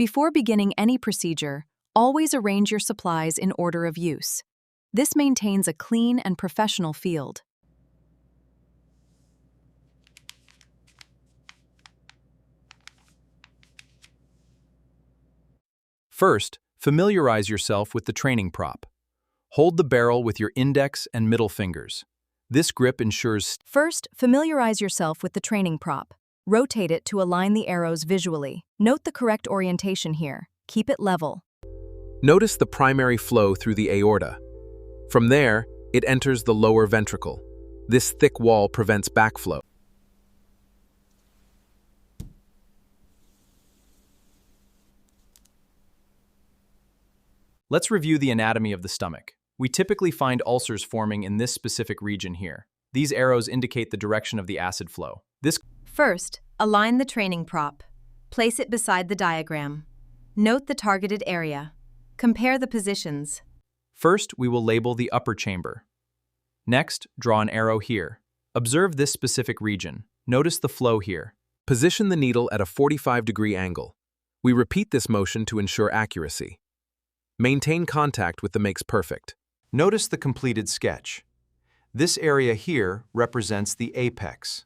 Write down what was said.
Before beginning any procedure, always arrange your supplies in order of use. This maintains a clean and professional field. First, familiarize yourself with the training prop. Hold the barrel with your index and middle fingers. This grip ensures. First, familiarize yourself with the training prop. Rotate it to align the arrows visually. Note the correct orientation here. Keep it level. Notice the primary flow through the aorta. From there, it enters the lower ventricle. This thick wall prevents backflow. Let's review the anatomy of the stomach. We typically find ulcers forming in this specific region here. These arrows indicate the direction of the acid flow. First, align the training prop. Place it beside the diagram. Note the targeted area. Compare the positions. First, we will label the upper chamber. Next, draw an arrow here. Observe this specific region. Notice the flow here. Position the needle at a 45-degree angle. We repeat this motion to ensure accuracy. Maintain contact with the makes perfect. Notice the completed sketch. This area here represents the apex.